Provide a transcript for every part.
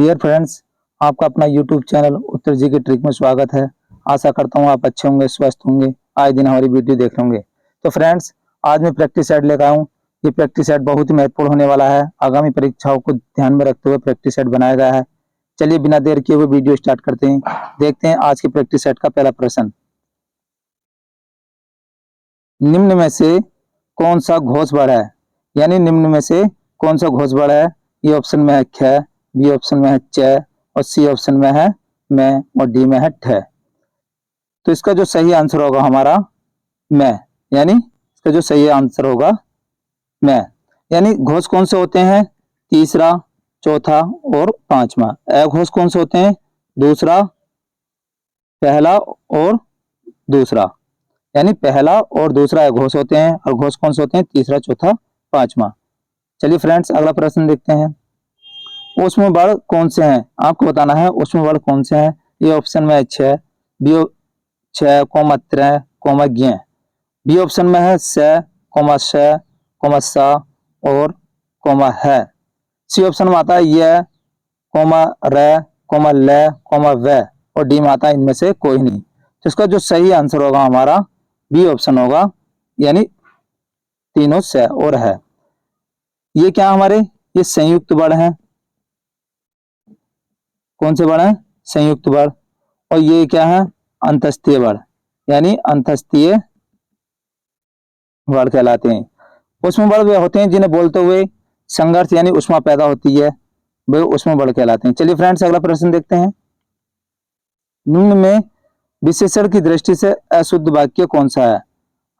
Dear friends, आपका अपना YouTube channel उत्तर जी की ट्रिक में स्वागत है। आशा करता हूँ आप अच्छे होंगे, स्वस्थ होंगे, आए दिन हमारी वीडियो देख रहे होंगे। तो फ्रेंड्स, आज मैं प्रैक्टिस सेट लेकर आया हूँ। ये प्रैक्टिस सेट बहुत ही महत्वपूर्ण होने वाला है। आगामी परीक्षाओं को ध्यान में रखते हुए प्रैक्टिस सेट बनाया गया है। चलिए बिना देर किए हुए वीडियो स्टार्ट करते हैं। देखते हैं आज के प्रैक्टिस सेट का पहला प्रश्न। निम्न में से कौन सा घोष वर्ड है? यानी निम्न में से कौन सा घोष वर्ड है? ये ऑप्शन में है ख, बी ऑप्शन में है च और सी ऑप्शन में है मैं और डी में है ठ। तो इसका जो सही आंसर होगा हमारा मैं, यानी इसका जो सही आंसर होगा मैं। यानी घोष कौन से होते हैं? तीसरा, चौथा और पांचवा। अघोष कौन से होते हैं? दूसरा, पहला और दूसरा। यानी पहला और दूसरा अघोष होते हैं और घोष कौन से होते हैं? तीसरा, चौथा, पांचवा। चलिए फ्रेंड्स, अगला प्रश्न देखते हैं। ऊष्म बल कौन से हैं? आपको बताना है ऊष्म बल कौन से हैं। ए ऑप्शन में है 6, बी 6, 3, ज्ञ। बी ऑप्शन में है स, सा और है। सी ऑप्शन में आता है य, र, ल, व और डी में आता है इनमें से कोई नहीं। तो इसका जो सही आंसर होगा हमारा बी ऑप्शन होगा, यानी तीनों स और है। ये क्या हमारे? ये संयुक्त बल हैं। कौन से बल हैं? संयुक्त बल। और ये क्या है? अंतस्तीय बल, यानी अंतस्तीय बल कहलाते हैं। ऊष्म बल वे होते हैं जिन्हें बोलते हुए संघर्ष यानी ऊष्मा पैदा होती है, वे ऊष्म बल कहलाते हैं। चलिए फ्रेंड्स, अगला प्रश्न देखते हैं। निम्न में विशेषण की दृष्टि से अशुद्ध वाक्य कौन सा है?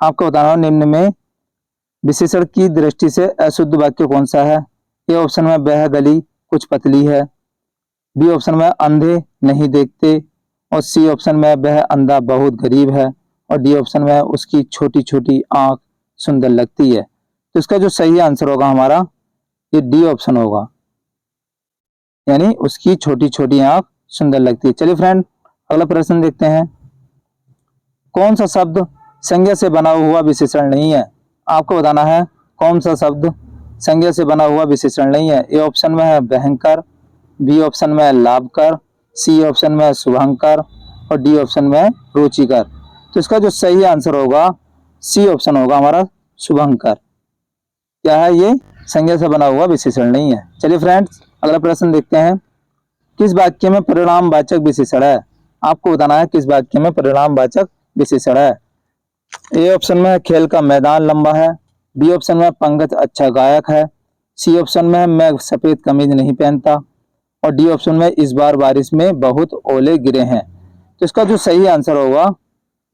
आपको बताना, निम्न में विशेषण की दृष्टि से अशुद्ध वाक्य कौन सा है? ए ऑप्शन में वह गली कुछ पतली है, बी ऑप्शन में अंधे नहीं देखते और सी ऑप्शन में वह अंधा बहुत गरीब है और डी ऑप्शन में उसकी छोटी छोटी आंख सुंदर लगती है। तो इसका जो सही आंसर होगा हमारा ये डी ऑप्शन होगा, यानी उसकी छोटी छोटी आंख सुंदर लगती है। चलिए फ्रेंड, अगला प्रश्न देखते हैं। कौन सा शब्द संज्ञा से बना हुआ विशेषण नहीं है? आपको बताना है कौन सा शब्द संज्ञा से बना हुआ विशेषण नहीं है। ए ऑप्शन में है भयंकर, बी ऑप्शन में है लाभकर, सी ऑप्शन में है शुभंकर और डी ऑप्शन में है रुचिकर। तो इसका जो सही आंसर होगा सी ऑप्शन होगा हमारा, शुभंकर। क्या है? ये संज्ञा से बना हुआ विशेषण नहीं है। चलिए फ्रेंड्स, अगला प्रश्न देखते हैं। किस वाक्य में परिणामवाचक विशेषण है? आपको बताना है किस वाक्य में परिणामवाचक विशेषण है। ए ऑप्शन में खेल का मैदान लंबा है, बी ऑप्शन में पंकज अच्छा गायक है, सी ऑप्शन में मैं सफेद कमीज नहीं पहनता और डी ऑप्शन में इस बार बारिश में बहुत ओले गिरे हैं। तो इसका जो सही आंसर होगा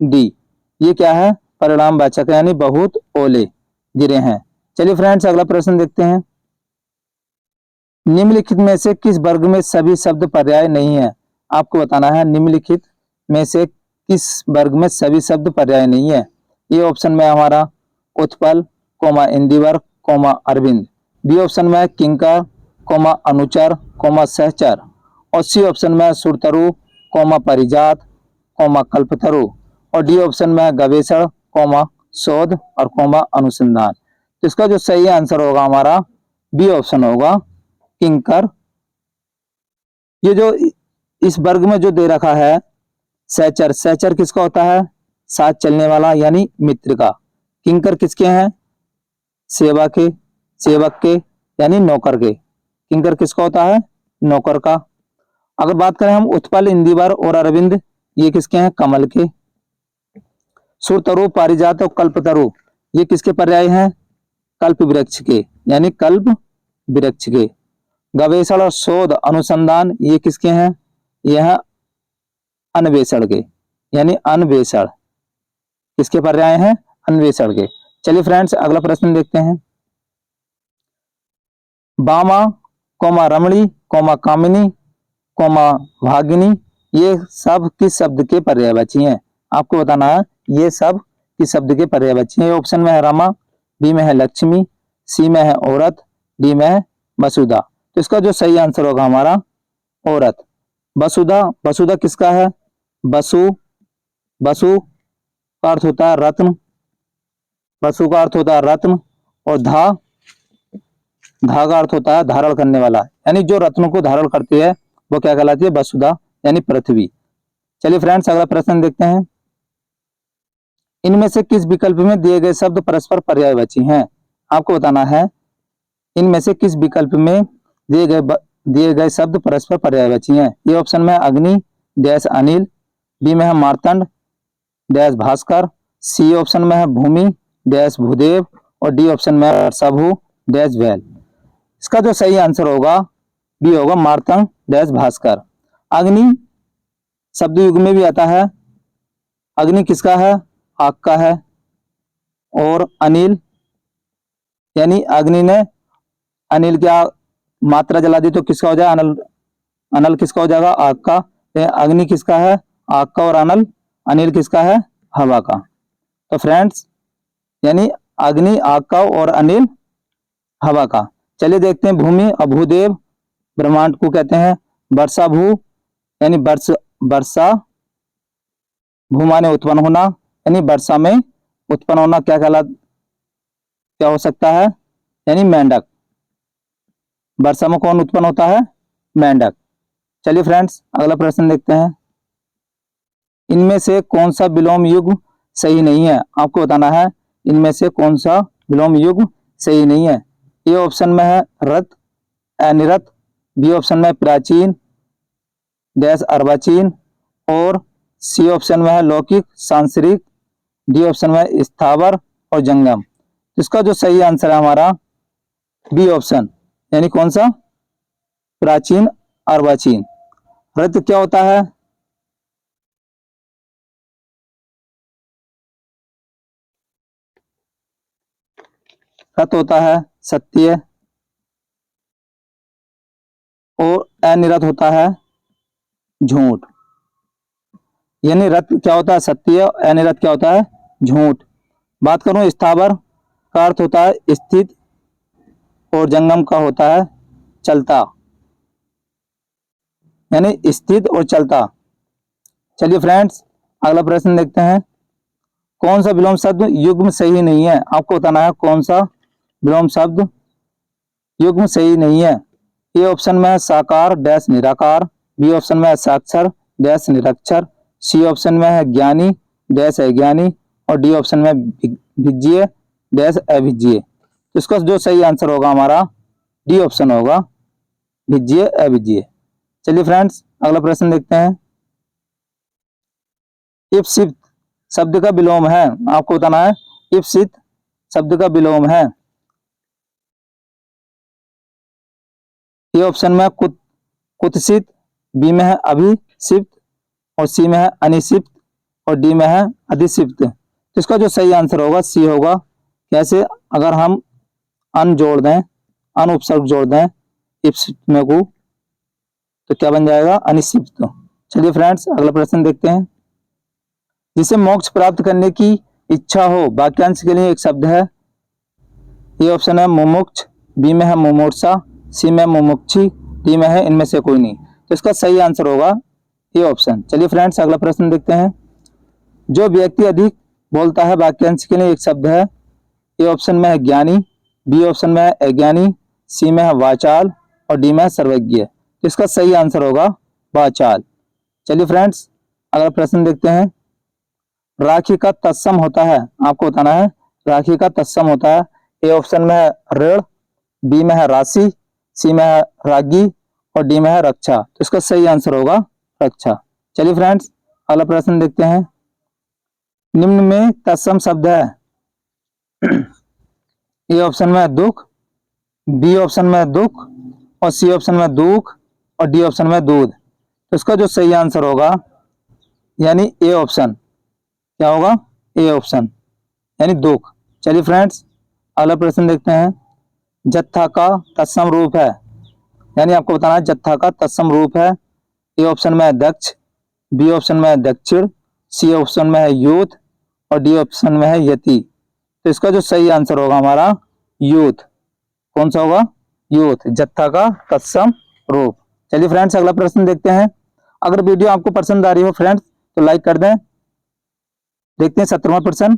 डी। ये क्या है? परिणामवाचक है, यानी बहुत ओले गिरे हैं। चलिए फ्रेंड्स, अगला प्रश्न देखते हैं। निम्नलिखित में से किस वर्ग में सभी शब्द पर्याय नहीं है? आपको बताना है निम्नलिखित में से किस वर्ग में सभी शब्द पर्याय नहीं है। ये ऑप्शन में हमारा उत्पल, इंदिवर, अरविंद। बी ऑप्शन में किंकर, अनुचर, सहचर और सी ऑप्शन में सुरतरु, परिजात, कल्पतरु और डी ऑप्शन में गवेषण, शोध और अनुसंधान। तो इसका जो सही आंसर होगा हमारा बी ऑप्शन होगा, किंकर। ये जो इस वर्ग में जो दे रखा है सहचर, सहचर किसका होता है? साथ चलने वाला, यानी मित्र का। किंकर किसके हैं? सेवा के, सेवक के, यानी नौकर के। किंकर किसका होता है? नौकर का। अगर बात करें हम उत्पल, इंदिवर और अरविंद, ये किसके हैं? कमल के। सुरतरु, पारिजात और कल्पतरु, ये किसके पर्याय हैं? कल्प वृक्ष के, यानी कल्प वृक्ष के। गवेषण और शोध, अनुसंधान, ये किसके हैं? यह अन्वेषण के, यानी अन्वेषण किसके पर्याय हैं? अन्वेषण के। चलिए फ्रेंड्स, अगला प्रश्न देखते हैं। बामा, रमणी, कामिनी, भागिनी, ये सब किस शब्द के पर्यायवाची हैं? आपको बताना है ये सब किस शब्द के पर्यायवाची हैं। ऑप्शन में है रमा, बी में है लक्ष्मी, सी में है औरत, डी में है वसुधा। तो इसका जो सही आंसर होगा हमारा औरत। वसुधा, वसुधा किसका है? वसु, वसु का अर्थ होता है रत्न, वसु का अर्थ होता है रत्न और धा धागा अर्थ होता है धारण करने वाला, यानी जो रत्नों को धारण करती है वो क्या कहलाती है? वसुधा यानी पृथ्वी। चलिए फ्रेंड्स अगला प्रश्न देखते हैं। इनमें से किस विकल्प में दिए गए शब्द परस्पर पर्यायवाची हैं? आपको बताना है इनमें से किस विकल्प में दिए गए शब्द परस्पर पर्यायवाची हैं। ये ऑप्शन में अग्नि डैश अनिल, बी में है Martand dash Bhaskar, C option में है भूमि डैश भूदेव और डी ऑप्शन में है वर्षाभू डैश वैल। इसका जो सही आंसर होगा बी होगा मार्तंड डैश भास्कर। अग्नि शब्द युग में भी आता है। अग्नि किसका है? आग का है। और अनिल यानी अग्नि ने अनिल की मात्रा जला दी तो किसका हो जाएगा? अनल। अनल किसका हो जाएगा? आग का। अग्नि किसका है? आग का। और अनिल किसका है? हवा का। तो फ्रेंड्स यानी अग्नि आग का और अनिल हवा का। चलिए देखते हैं भूमि और भूदेव ब्रह्मांड को कहते हैं। वर्षा भू यानी वर्षा भू माने उत्पन्न होना, यानी वर्षा में उत्पन्न होना क्या हो सकता है? यानी मेंढक। वर्षा में कौन उत्पन्न होता है? मेंढक। चलिए फ्रेंड्स अगला प्रश्न देखते हैं। इनमें से कौन सा विलोम युग सही नहीं है? आपको बताना है इनमें से कौन सा विलोम युग सही नहीं है। ए ऑप्शन में है रत अनिरत, बी ऑप्शन में प्राचीन डैश अर्वाचीन और सी ऑप्शन में है लौकिक सांसरिक, डी ऑप्शन में है स्थावर और जंगम। इसका जो सही आंसर है हमारा बी ऑप्शन, यानी कौन सा? प्राचीन अर्वाचीन। रत क्या होता है? रत होता है सत्य और अनिरत होता है झूठ। यानी रत क्या होता है? सत्य। अनिरत क्या होता है? झूठ। बात करूं स्थावर का अर्थ होता है स्थित और जंगम का होता है चलता, यानी स्थित और चलता। चलिए फ्रेंड्स अगला प्रश्न देखते हैं। कौन सा विलोम शब्द युग्म सही नहीं है? आपको बताना है कौन सा विलोम शब्द युग्म सही नहीं है। ए ऑप्शन में है साकार डैश निराकार, बी ऑप्शन में है साक्षर डैश निरक्षर, सी ऑप्शन में है ज्ञानी डैश अज्ञानी और डी ऑप्शन में भिज्जीय डैश अभिज्जीय। तो इसका जो सही आंसर होगा हमारा डी ऑप्शन होगा भिज्जीय अभिज्जीय। चलिए फ्रेंड्स अगला प्रश्न देखते हैं। इप्सित शब्द का विलोम है। आपको बताना है इप्सित शब्द का विलोम है। ए ऑप्शन में कुत्सित, बी में है अभिसिप्त और सी में है अनिसिप्त और डी में है अधिसिप्त। तो इसका जो सही आंसर होगा सी होगा। कैसे? अगर हम अन जोड़ दें, अन उपसर्ग जोड़ दें इप्सित में को तो क्या बन जाएगा? अनिसिप्त। चलिए फ्रेंड्स अगला प्रश्न देखते हैं। जिसे मोक्ष प्राप्त करने की इच्छा हो वाक्यांश के लिए एक शब्द है। ये ऑप्शन है मुमुक्ष, बी में है मुमूर्षा, सी में मुमुक्षी, डी में है इनमें से कोई नहीं। तो इसका सही आंसर होगा ये ऑप्शन। चलिए फ्रेंड्स अगला प्रश्न देखते हैं। जो व्यक्ति अधिक बोलता है वाक्यांश के लिए एक शब्द है। ए ऑप्शन में है ज्ञानी, बी ऑप्शन में है अज्ञानी, सी में है वाचाल और डी में है सर्वज्ञ। तो इसका सही आंसर होगा वाचाल। चलिए फ्रेंड्स अगला प्रश्न देखते हैं। राखी का तत्सम होता है। आपको बताना है राखी का तत्सम होता है। ए ऑप्शन में है ऋण, बी में है राशि, सी में है रागी और डी में है रक्षा। तो इसका सही आंसर होगा रक्षा। चलिए फ्रेंड्स अगला प्रश्न देखते हैं। निम्न में तत्सम शब्द है। ए ऑप्शन में है दुख, बी ऑप्शन में है दुख और सी ऑप्शन में दुख और डी ऑप्शन में दूध। तो इसका जो सही आंसर होगा यानी ए ऑप्शन, क्या होगा? ए ऑप्शन यानी दुख। चलिए फ्रेंड्स अगला प्रश्न देखते हैं। जत्था का तत्सम रूप है, यानी आपको बताना है जत्था का तत्सम रूप है। ए ऑप्शन में है दक्ष, बी ऑप्शन में है दक्षिण, सी ऑप्शन में है यूथ और डी ऑप्शन में है यति। तो इसका जो सही आंसर होगा हमारा यूथ। कौन सा होगा? यूथ, जत्था का तत्सम रूप। चलिए फ्रेंड्स अगला प्रश्न देखते हैं। अगर वीडियो आपको पसंद आ रही हो फ्रेंड्स तो लाइक कर दें। देखते हैं 17वां प्रश्न।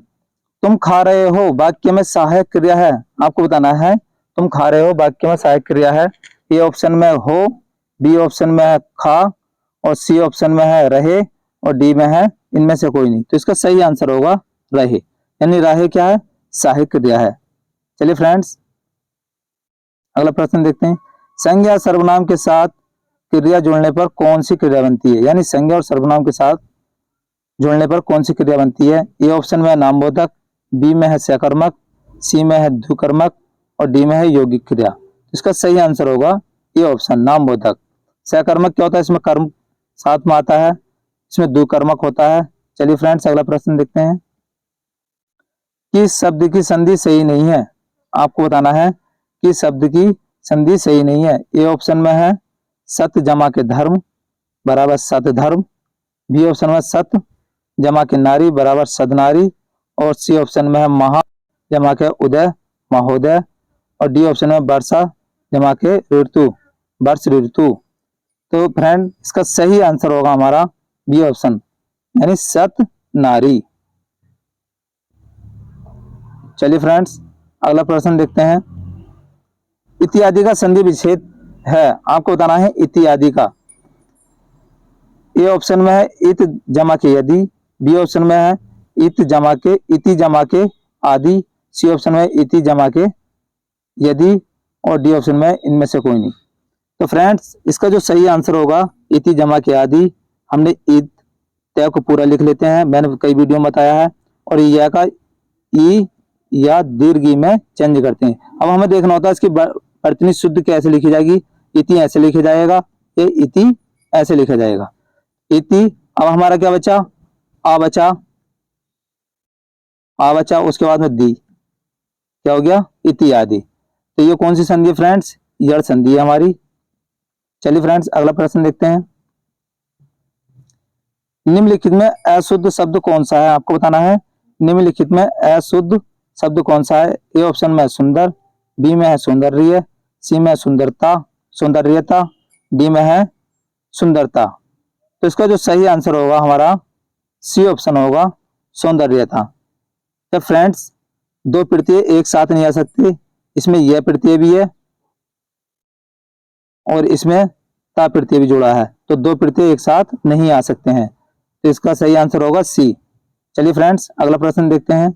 तुम खा रहे हो वाक्य में सहायक क्रिया है। आपको बताना है तुम खा रहे हो वाक्य में सहायक क्रिया है। ए ऑप्शन में हो, बी ऑप्शन में है खा, और सी ऑप्शन में है रहे, और डी में है इनमें से कोई नहीं। तो इसका सही आंसर होगा रहे, यानी रहे क्या है, सहायक क्रिया है। चलिए फ्रेंड्स अगला प्रश्न देखते हैं। संज्ञा सर्वनाम के साथ क्रिया जुड़ने पर कौन सी क्रिया बनती है, यानी संज्ञा और सर्वनाम के साथ जुड़ने पर कौन सी क्रिया बनती है। ए ऑप्शन में है नामबोधक, बी में है सकर्मक, सी में है द्विकर्मक, और डी में है यौगिक क्रिया। इसका सही आंसर होगा ए ऑप्शन नामबोधक। सकर्मक क्या होता है, इसमें कर्म साथ में आता है, इसमें द्विकर्मक होता है। चलिए फ्रेंड्स अगला प्रश्न देखते हैं। किस शब्द की संधि सही नहीं है, आपको बताना है कि शब्द की संधि सही नहीं है। ए ऑप्शन में है सत जमा के धर्म बराबर सत धर्म, बी ऑप्शन में सत जमा के नारी बराबर सदनारी, और सी ऑप्शन में है महा जमा के उदय महोदय, और डी ऑप्शन में वर्षा जमा के ऋतु वर्ष ऋतु। तो फ्रेंड इसका सही आंसर होगा हमारा बी ऑप्शन, यानी सत नारी। चलिए फ्रेंड्स अगला प्रश्न देखते हैं। इत्यादि का संधि विच्छेद है, आपको बताना है इत्यादि का। ए ऑप्शन में है इत जमा के यदि, बी ऑप्शन में है इत जमा के इति जमा के आदि, सी ऑप्शन में इति जमा के यदि, और डी ऑप्शन में इनमें से कोई नहीं। तो फ्रेंड्स इसका जो सही आंसर होगा इति जमा के आदि। हमने इत तय को पूरा लिख लेते हैं, मैंने कई वीडियो में बताया है, और यह का ई या दीर्घ ई में चेंज करते हैं। अब हमें देखना होता है इसकी वर्तनी शुद्ध कैसे लिखी जाएगी। इति ऐसे लिखा जाएगा, ये इति ऐसे लिखा जाएगा इति। अब हमारा क्या बचा, आ बचा, आ बचा, उसके बाद में दी क्या हो गया इत्यादि। तो ये कौन सी संधि है फ्रेंड्स, यड़ संधि है हमारी। चलिए फ्रेंड्स अगला प्रश्न देखते हैं। निम्नलिखित में अशुद्ध शब्द कौन सा है, आपको बताना है निम्नलिखित में अशुद्ध शब्द कौन सा है। ए ऑप्शन में है सुंदर, बी में है सौंदर्य, सी में है सुंदरता सौंदर्यता, डी में है सुंदरता। तो इसका जो सही आंसर होगा हमारा सी ऑप्शन होगा सौंदर्यता। जब फ्रेंड्स दो प्रत्यय एक साथ नहीं आ सकते, इसमें यह प्रत्यय भी है और इसमें ता प्रत्यय भी जुड़ा है, तो दो प्रत्यय एक साथ नहीं आ सकते हैं, तो इसका सही आंसर होगा सी। चलिए फ्रेंड्स अगला प्रश्न देखते हैं।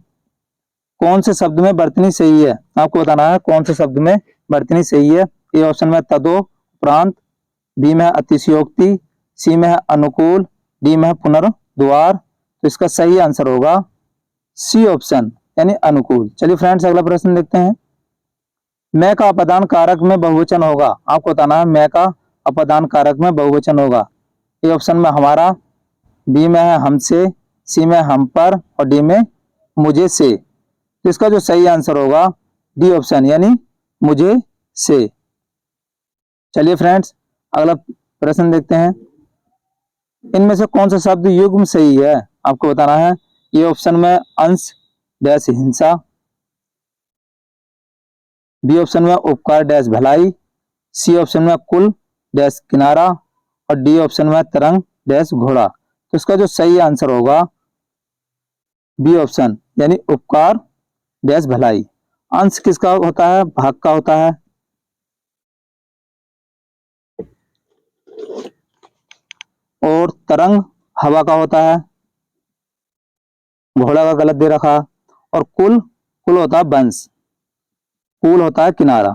कौन से शब्द में वर्तनी सही है, आपको बताना है कौन से शब्द में वर्तनी सही है। ए ऑप्शन में तदो उपरांत, बी में है अतिशयोक्ति, सी में है अनुकूल, डी में है पुनर्द्वार। तो इसका सही आंसर होगा सी ऑप्शन यानी अनुकूल। चलिए फ्रेंड्स अगला प्रश्न देखते हैं। मैं का अपदान कारक में बहुवचन होगा, आपको बताना है मैं का अपदान कारक में बहुवचन होगा। ए ऑप्शन में हमारा, बी में है हमसे, सी में हम पर, और डी में मुझे से। तो इसका जो सही आंसर होगा डी ऑप्शन यानी मुझे से। चलिए फ्रेंड्स अगला प्रश्न देखते हैं। इनमें से कौन सा शब्द युग्म सही है, आपको बताना है। ये ऑप्शन में अंश डैश हिंसा, बी ऑप्शन में उपकार डैश भलाई, सी ऑप्शन में कुल डैश किनारा, और डी ऑप्शन में तरंग डैश घोड़ा। तो इसका जो सही आंसर होगा बी ऑप्शन यानी उपकार डैश भलाई। अंश किसका होता है, भाग का होता है, और तरंग हवा का होता है, घोड़ा का गलत दे रखा, और कुल कुल होता है वंश, कुल होता है किनारा,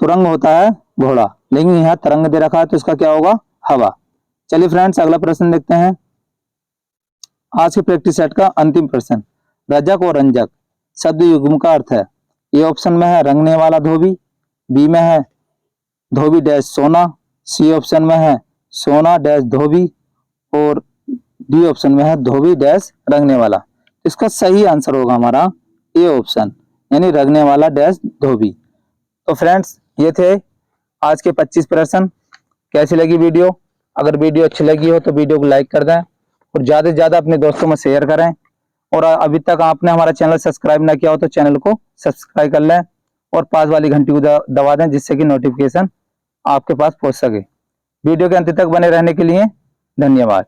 तुरंग होता है घोड़ा, लेकिन यहाँ तरंग दे रखा है तो इसका क्या होगा हवा। चलिए फ्रेंड्स अगला प्रश्न देखते हैं। आज के प्रैक्टिस सेट का अंतिम प्रश्न। रजक और रंजक शब्द युग्म का अर्थ है। ए ऑप्शन में है रंगने वाला धोबी, बी में है धोबी डैश सोना, सी ऑप्शन में है सोना डैश धोबी, और डी ऑप्शन में है धोबी डैश रंगने वाला। इसका सही आंसर होगा हमारा ए ऑप्शन यानी रंगने वाला डैश धोबी। तो फ्रेंड्स ये थे आज के 25 प्रश्न। कैसी लगी वीडियो, अगर वीडियो अच्छी लगी हो तो वीडियो को लाइक कर दें और ज़्यादा से ज़्यादा अपने दोस्तों में शेयर करें, और अभी तक आपने हमारा चैनल सब्सक्राइब ना किया हो तो चैनल को सब्सक्राइब कर लें और पास वाली घंटी को दबा दें, जिससे कि नोटिफिकेशन आपके पास पहुंच सके। वीडियो के अंत तक बने रहने के लिए धन्यवाद।